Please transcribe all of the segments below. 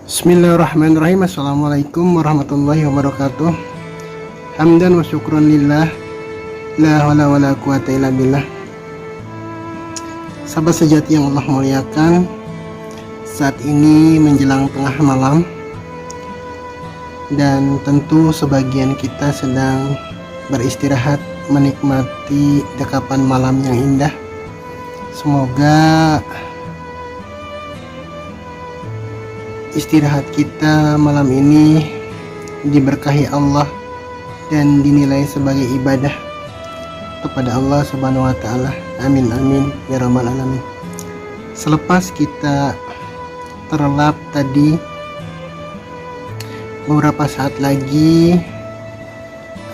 Bismillahirrahmanirrahim. Assalamualaikum warahmatullahi wabarakatuh. Hamdan wa syukran lillah, la hawla wa la quwata illa billah. Sahabat sejati yang Allah muliakan, saat ini menjelang tengah malam, dan tentu sebagian kita sedang beristirahat menikmati dekapan malam yang indah. Semoga istirahat kita malam ini diberkahi Allah dan dinilai sebagai ibadah kepada Allah Subhanahu wa taala. Amin amin ya rabbal alamin. Selepas kita terlelap tadi, beberapa saat lagi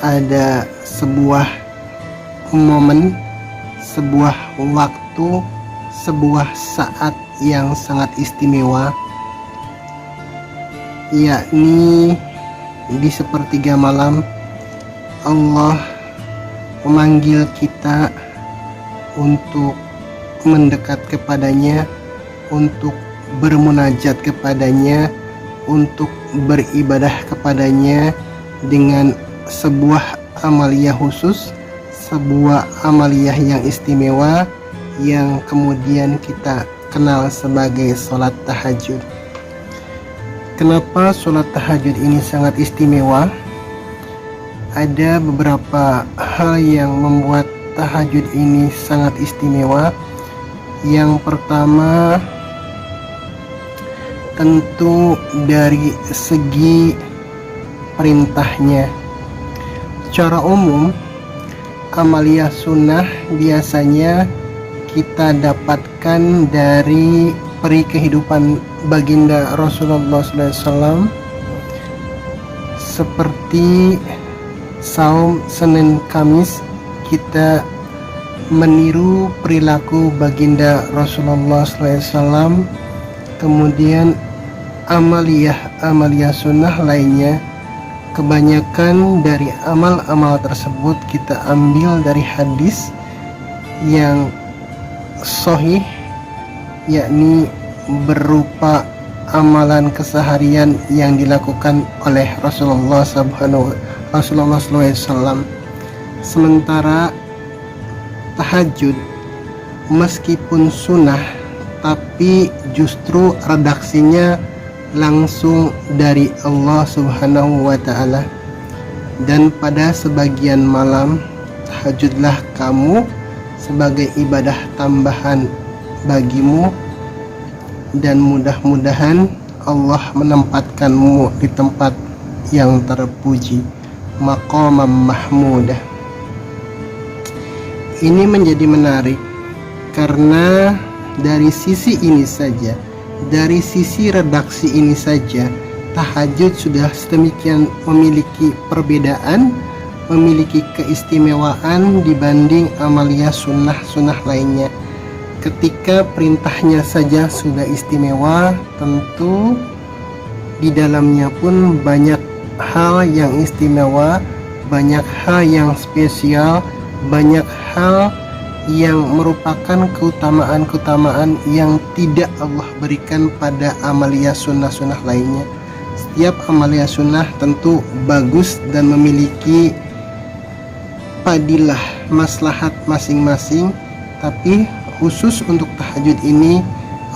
ada sebuah momen, sebuah waktu, sebuah saat yang sangat istimewa, yakni di sepertiga malam Allah memanggil kita untuk mendekat kepadanya, untuk bermunajat kepadanya, untuk beribadah kepadanya dengan sebuah amaliyah khusus, sebuah amaliyah yang istimewa yang kemudian kita kenal sebagai sholat tahajud. Kenapa sholat tahajud ini sangat istimewa? Ada beberapa hal yang membuat tahajud ini sangat istimewa. Yang pertama, tentu dari segi perintahnya. Secara umum, amaliyah sunnah biasanya kita dapatkan dari peri kehidupan baginda Rasulullah SAW, seperti saum Senin Kamis kita meniru perilaku baginda Rasulullah SAW. Kemudian amaliyah sunnah lainnya, kebanyakan dari amal-amal tersebut kita ambil dari hadis yang sahih, yakni berupa amalan keseharian yang dilakukan oleh Rasulullah SAW. Sementara tahajud meskipun sunnah, tapi justru redaksinya langsung dari Allah Subhanahu wa ta'ala. Dan pada sebagian malam, tahajudlah kamu sebagai ibadah tambahan bagimu, dan mudah-mudahan Allah menempatkanmu di tempat yang terpuji, maqamam mahmudah. Ini menjadi menarik karena dari sisi ini saja, dari sisi redaksi ini saja, tahajud sudah sedemikian memiliki perbedaan, memiliki keistimewaan dibanding amaliyah sunnah lainnya. Ketika perintahnya saja sudah istimewa, tentu di dalamnya pun banyak hal yang istimewa, banyak hal yang spesial, banyak hal yang merupakan keutamaan yang tidak Allah berikan pada amaliyah sunnah lainnya. Setiap amaliyah sunnah tentu bagus dan memiliki fadilah maslahat masing-masing, tapi khusus untuk tahajud ini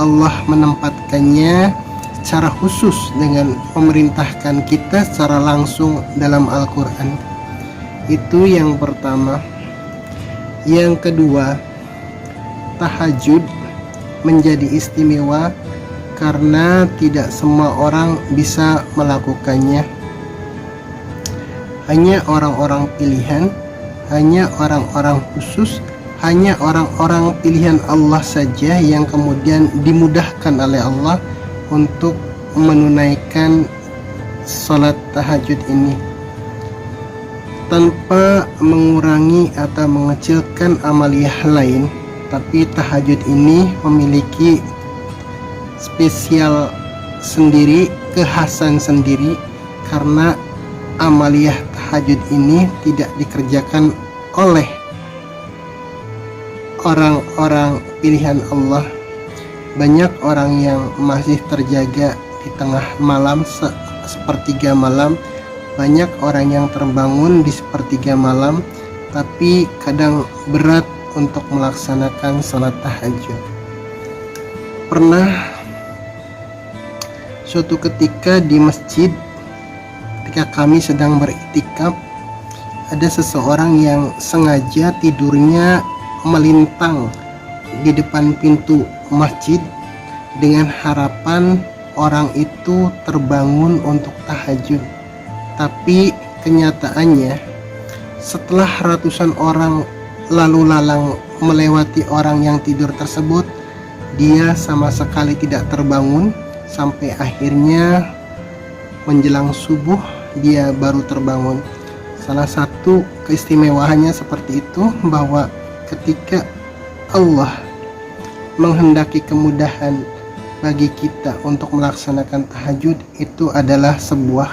Allah menempatkannya secara khusus dengan memerintahkan kita secara langsung dalam Al-Quran. Itu yang pertama. Yang kedua, tahajud menjadi istimewa karena tidak semua orang bisa melakukannya. Hanya orang-orang pilihan, hanya orang-orang khusus, hanya orang-orang pilihan Allah saja yang kemudian dimudahkan oleh Allah untuk menunaikan sholat tahajud ini, tanpa mengurangi atau mengecilkan amaliyah lain. Tapi tahajud ini memiliki spesial sendiri, kekhasan sendiri, karena amaliyah tahajud ini tidak dikerjakan oleh orang-orang pilihan Allah. Banyak orang yang masih terjaga di di tengah malam, sepertiga malam. Banyak orang yang terbangun di sepertiga malam, tapi kadang berat untuk melaksanakan salat tahajud. Pernah suatu ketika di masjid, ketika kami sedang beriktikaf, ada seseorang yang sengaja tidurnya melintang di depan pintu masjid dengan harapan orang itu terbangun untuk tahajud. Tapi kenyataannya setelah ratusan orang lalu lalang melewati orang yang tidur tersebut, dia sama sekali tidak terbangun sampai akhirnya menjelang subuh dia baru terbangun. Salah satu keistimewaannya seperti itu, bahwa ketika Allah menghendaki kemudahan bagi kita untuk melaksanakan tahajud, itu adalah sebuah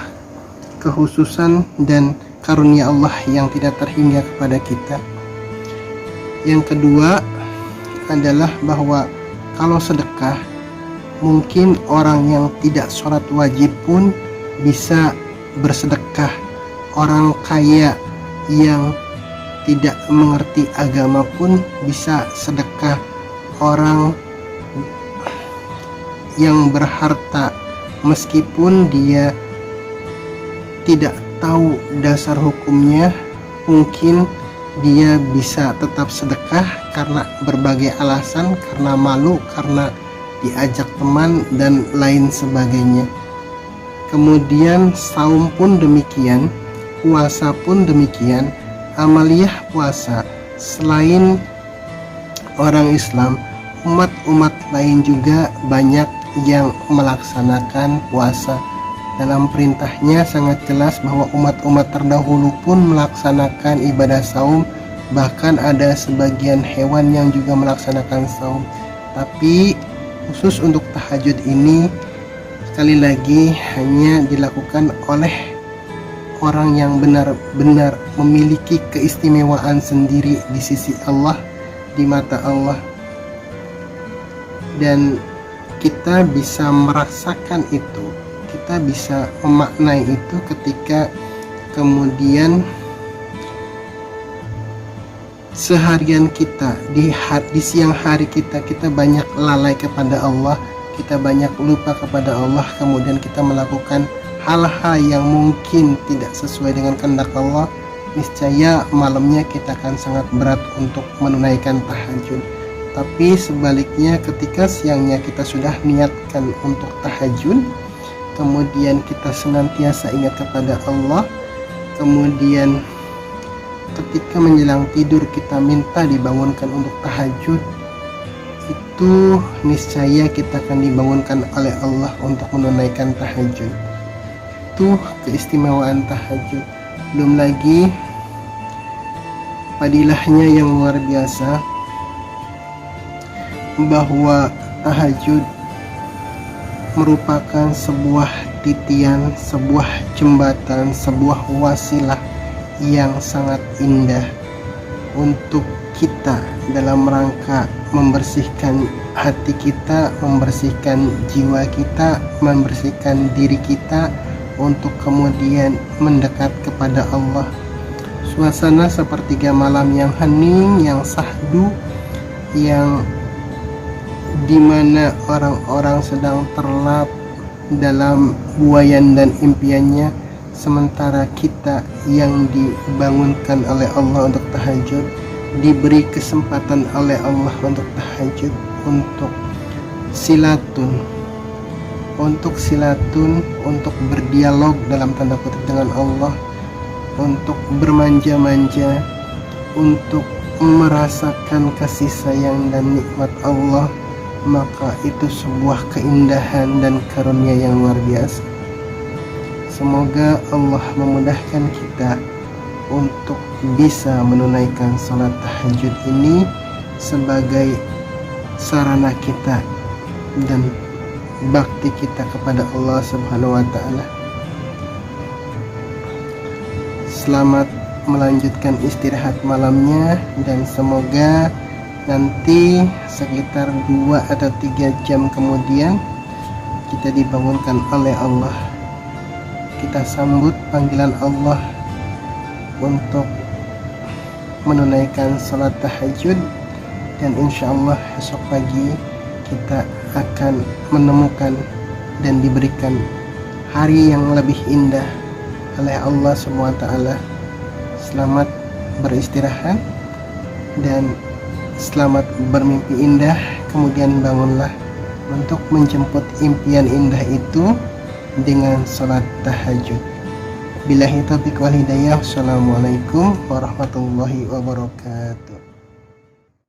kekhususan dan karunia Allah yang tidak terhingga kepada kita. Yang kedua adalah bahwa kalau sedekah, mungkin orang yang tidak sholat wajib pun bisa bersedekah. Orang kaya yang tidak mengerti agama pun bisa sedekah. Orang yang berharta meskipun dia tidak tahu dasar hukumnya, mungkin dia bisa tetap sedekah karena berbagai alasan, karena malu, karena diajak teman dan lain sebagainya. Kemudian saum pun demikian, puasa pun demikian. Amaliyah puasa, selain orang Islam, umat-umat lain juga banyak yang melaksanakan puasa. Dalam perintahnya sangat jelas bahwa umat-umat terdahulu pun melaksanakan ibadah saum. Bahkan ada sebagian hewan yang juga melaksanakan saum. Tapi khusus untuk tahajud ini, sekali lagi hanya dilakukan oleh orang yang benar-benar memiliki keistimewaan sendiri di sisi Allah, di mata Allah. Dan kita bisa merasakan itu, kita bisa memaknai itu ketika kemudian seharian kita di siang hari kita banyak lalai kepada Allah, kita banyak lupa kepada Allah, kemudian kita melakukan hal-hal yang mungkin tidak sesuai dengan kehendak Allah, niscaya malamnya kita akan sangat berat untuk menunaikan tahajud. Tapi sebaliknya, ketika siangnya kita sudah niatkan untuk tahajud, kemudian kita senantiasa ingat kepada Allah, kemudian ketika menjelang tidur kita minta dibangunkan untuk tahajud, itu niscaya kita akan dibangunkan oleh Allah untuk menunaikan tahajud. Itu keistimewaan tahajud. Belum lagi fadilahnya yang luar biasa, bahwa tahajud merupakan sebuah titian, sebuah jembatan, sebuah wasilah yang sangat indah untuk kita dalam rangka membersihkan hati kita, membersihkan jiwa kita, membersihkan diri kita, untuk kemudian mendekat kepada Allah. Suasana sepertiga malam yang hening, yang sahdu, yang dimana orang-orang sedang terlelap dalam buayan dan impiannya, sementara kita yang dibangunkan oleh Allah untuk tahajud, diberi kesempatan oleh Allah untuk tahajud, untuk silatun, untuk berdialog dalam tanda kutip dengan Allah, untuk bermanja-manja, untuk merasakan kasih sayang dan nikmat Allah, maka itu sebuah keindahan dan karunia yang luar biasa. Semoga Allah memudahkan kita untuk bisa menunaikan salat tahajud ini sebagai sarana kita dan bakti kita kepada Allah Subhanahu wa Ta'ala. Selamat melanjutkan istirahat malamnya, dan semoga nanti sekitar 2 atau 3 jam kemudian kita dibangunkan oleh Allah, kita sambut panggilan Allah untuk menunaikan salat tahajud, dan insya Allah esok pagi kita akan menemukan dan diberikan hari yang lebih indah oleh Allah SWT. Selamat beristirahat dan selamat bermimpi indah. Kemudian bangunlah untuk menjemput impian indah itu dengan salat tahajud. Billahi taufiq wal hidayah. Wassalamualaikum warahmatullahi wabarakatuh.